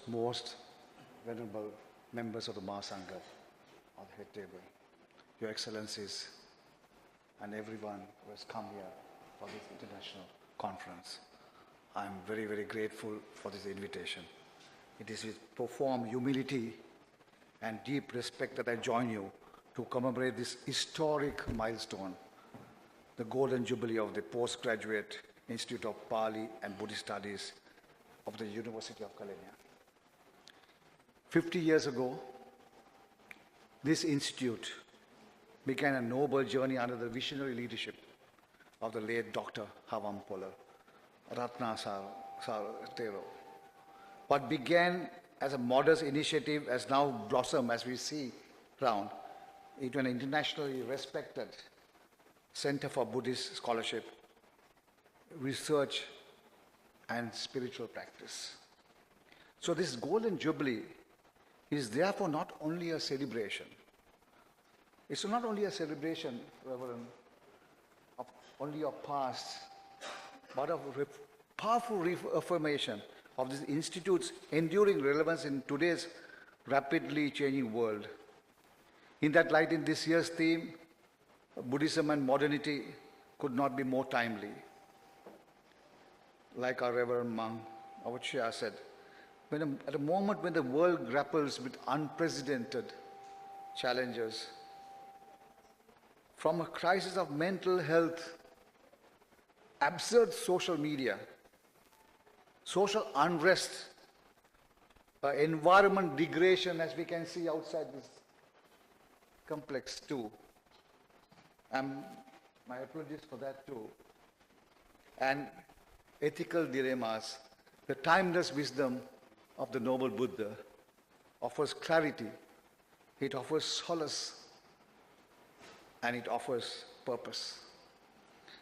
most venerable members of the Mahasangha on the head table, Your Excellencies, and everyone who has come here for this international conference. I am very, very grateful for this invitation. It is with profound humility and deep respect that I join you to commemorate this historic milestone, the Golden Jubilee of the Postgraduate Institute of Pali and Buddhist Studies of the University of Kalenia. 50 years ago, this institute began a noble journey under the visionary leadership of the late Dr. Havampola Ratna Sartero. What began as a modest initiative has now blossomed, as we see around, into an internationally respected Center for Buddhist Scholarship, Research, and Spiritual Practice. So this Golden Jubilee is therefore not only a celebration. It's not only a celebration, Reverend, of only your past, but of powerful reaffirmation of this institute's enduring relevance in today's rapidly changing world. In that light, in this year's theme, Buddhism and modernity could not be more timely. Like our Reverend monk, our chair said, at a moment when the world grapples with unprecedented challenges, from a crisis of mental health, absurd social media, social unrest, environment degradation, as we can see outside this complex too. And my apologies for that too. And ethical dilemmas, the timeless wisdom of the noble Buddha offers clarity, it offers solace, and it offers purpose.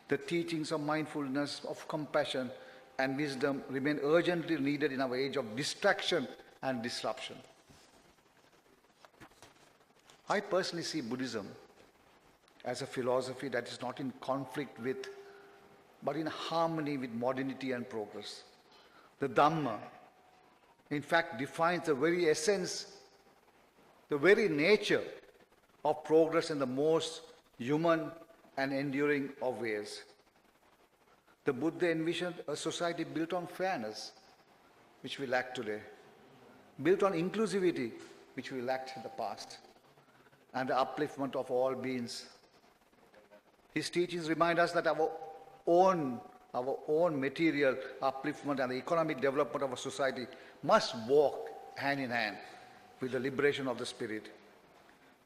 The teachings of mindfulness, of compassion, and wisdom remain urgently needed in our age of distraction and disruption. I personally see Buddhism as a philosophy that is not in conflict with, but in harmony with modernity and progress. The Dhamma, in fact, defines the very essence, the very nature of progress in the most human and enduring of ways. The Buddha envisioned a society built on fairness, which we lack today, built on inclusivity, which we lacked in the past, and the upliftment of all beings. His teachings remind us that our own material upliftment and the economic development of a society must walk hand in hand with the liberation of the spirit.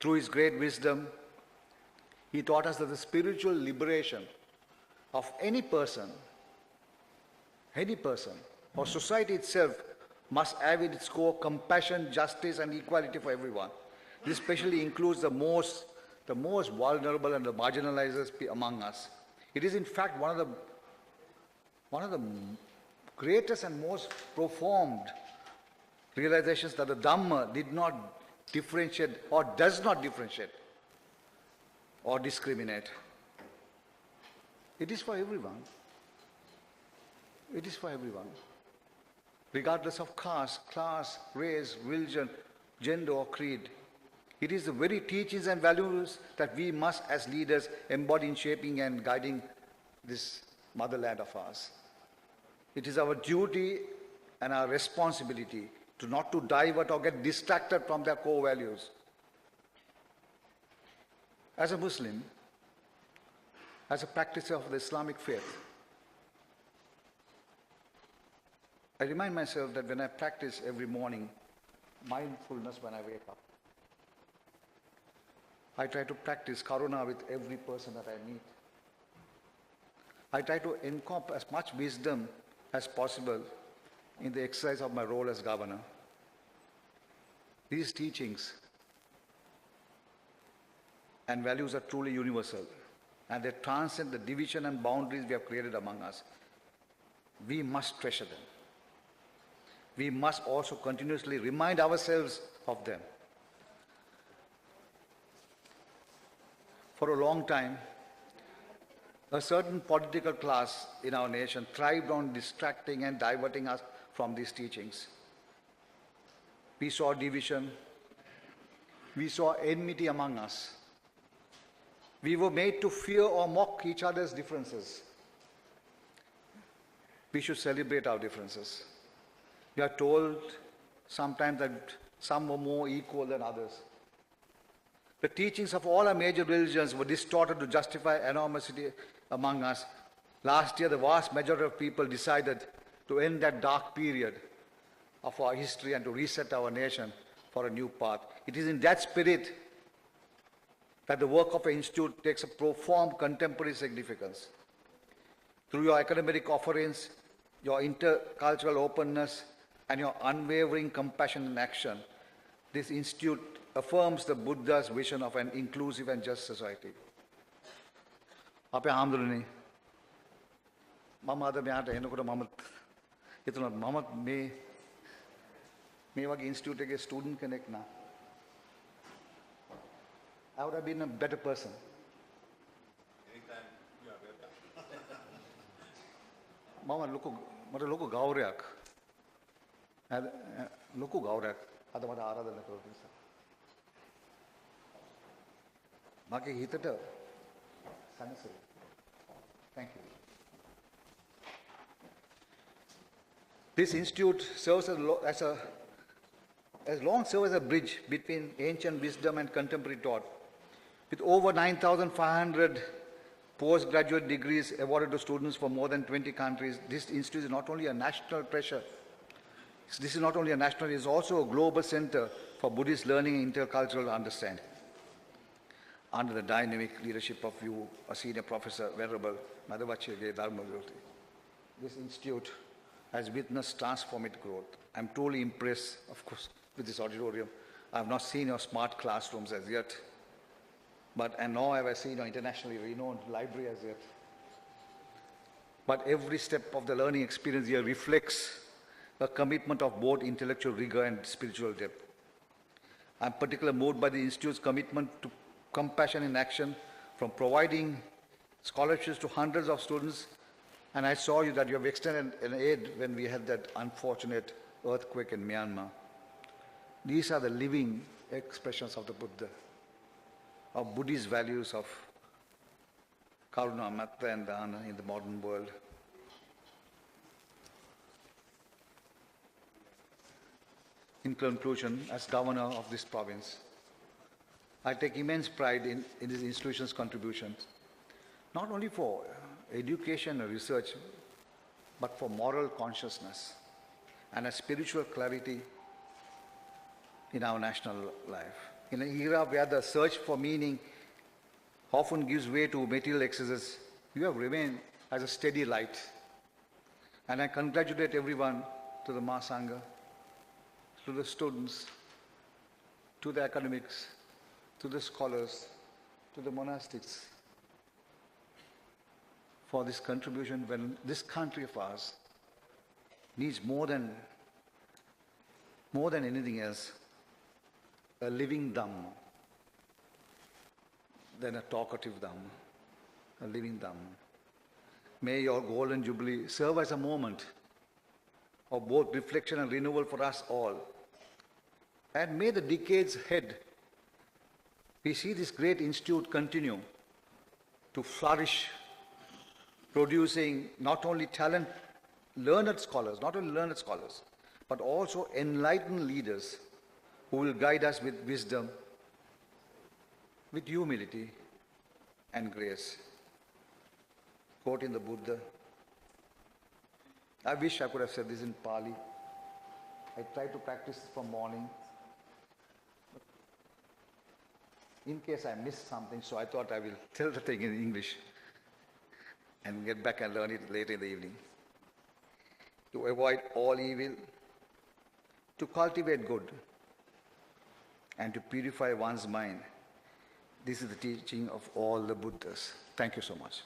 Through his great wisdom, he taught us that the spiritual liberation of any person, or society itself must have at its core compassion, justice, and equality for everyone. This especially includes the most vulnerable and the marginalized among us. It is in fact one of the greatest and most profound realizations that the Dhamma did not differentiate or does not differentiate or discriminate. It is for everyone. It is for everyone. Regardless of caste, class, race, religion, gender, or creed. It is the very teachings and values that we must, as leaders, embody in shaping and guiding this motherland of ours. It is our duty and our responsibility to not to divert or get distracted from their core values. As a Muslim, as a practitioner of the Islamic faith, I remind myself that when I practice every morning mindfulness when I wake up, I try to practice karuna with every person that I meet. I try to incorporate as much wisdom as possible in the exercise of my role as governor. These teachings and values are truly universal, and they transcend the division and boundaries we have created among us. We must treasure them. We must also continuously remind ourselves of them. For a long time, a certain political class in our nation thrived on distracting and diverting us from these teachings. We saw division. We saw enmity among us. We were made to fear or mock each other's differences. We should celebrate our differences. We are told sometimes that some were more equal than others. The teachings of all our major religions were distorted to justify animosity among us. Last year, the vast majority of people decided to end that dark period of our history and to reset our nation for a new path. It is in that spirit that the work of the Institute takes a profound contemporary significance. Through your academic offerings, your intercultural openness, and your unwavering compassion in action, this Institute affirms the Buddha's vision of an inclusive and just society. අපේ ආම්දුරනේ මම අද මෙයාට එනකොට මම හිතනවා මම මේ වගේ ඉන්ස්ටිටියුට් එකේ ස්ටුඩන්ට් කෙනෙක් නා I would have been a better person. Anytime you are welcome. මට ලොකු ගෞරවයක්. ලොකු ගෞරවයක් අද මට ආරාධනා කරපු නිසා. මගේ හිතට සනසයි. Thank you. This institute serves as long served as a bridge between ancient wisdom and contemporary thought. With over 9,500 postgraduate degrees awarded to students from more than 20 countries, this institute is not only a national treasure, this is not only a national, it is also a global center for Buddhist learning and intercultural understanding. Under the dynamic leadership of you, a senior professor, Venerable Madhavacharya Dharmagurti, this institute has witnessed transformative growth. I'm truly impressed, of course, with this auditorium. I have not seen your smart classrooms as yet, and nor have I seen your internationally renowned library as yet. But every step of the learning experience here reflects a commitment of both intellectual rigor and spiritual depth. I'm particularly moved by the Institute's commitment to compassion in action, from providing scholarships to hundreds of students, and I saw you that you have extended an aid when we had that unfortunate earthquake in Myanmar. These are the living expressions of the Buddha, of Buddhist values of karuna, metta, and dana in the modern world. In conclusion, as governor of this province, I take immense pride in this institution's contributions, not only for education and research, but for moral consciousness and a spiritual clarity in our national life. In an era where the search for meaning often gives way to material excesses, you have remained as a steady light. And I congratulate everyone, to the Mahasangha, to the students, to the academics, to the scholars, to the monastics, for this contribution when this country of ours needs more than anything else, a living Dhamma than a talkative Dhamma, a living Dhamma. May your golden jubilee serve as a moment of both reflection and renewal for us all. And may the decades ahead, we see this great institute continue to flourish, producing not only learned scholars, but also enlightened leaders who will guide us with wisdom, with humility and grace. Quoting the Buddha, I wish I could have said this in Pali. I tried to practice from morning. In case I missed something, so I thought I will tell the thing in English and get back and learn it later in the evening. To avoid all evil, to cultivate good, and to purify one's mind. This is the teaching of all the Buddhas. Thank you so much.